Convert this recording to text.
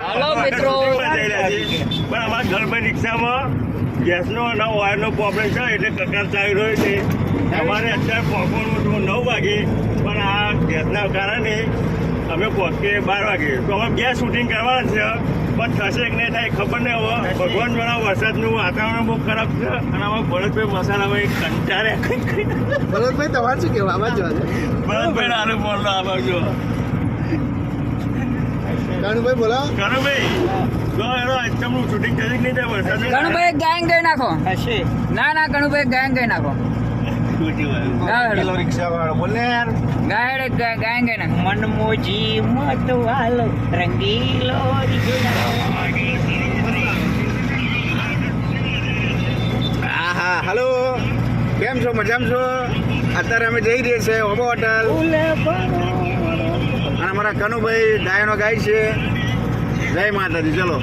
હાલો મિત્રો, પણ અમારા ઘર રિક્ષામાં ગેસનો અને ઓઇલનો પ્રોબ્લેમ છે એટલે કકર ચાલી રહ્યો છે. અમારે અત્યારે પહોંચવાનું 9 વાગે, પણ આ ગેસના કારણે અમે પહોંચીએ 12 વાગે. તો અમે ગેસ શૂટિંગ કરવાના છે, પણ થશે કે નહીં થાય ખબર નહીં. હવે ભગવાન જણા વરસાદનું વાતાવરણ બહુ ખરાબ છે અને અમે ભરતભાઈ મસાલાભાઈ કંટાળ્યા. ભરતભાઈ તમારે શું કહેવું આમાં જો ભરતભાઈ આનું બોલો આ બાજુ કાનુભાઈ બોલો. કાનુભાઈ જો એનો આઈટમનું શૂટિંગ થશે કે નહીં થાય વરસાદ કણુભાઈ ગાયન ગઈ નાખો. ના કણુભાઈ ગાયન ગઈ નાખો. રિક્ષા વાળો બોલે યાર. ગાયન ગઈ નાખો. મનમોજી મતવાલો રંગીલો હા હલો, કેમ છો? મજામાં છો? અત્યારે અમે જઈ રહ્યા છે ઓબો હોટલ અને અમારા કનુભાઈ ગાયનો ગાય છે. જય માતાજી. ચલો.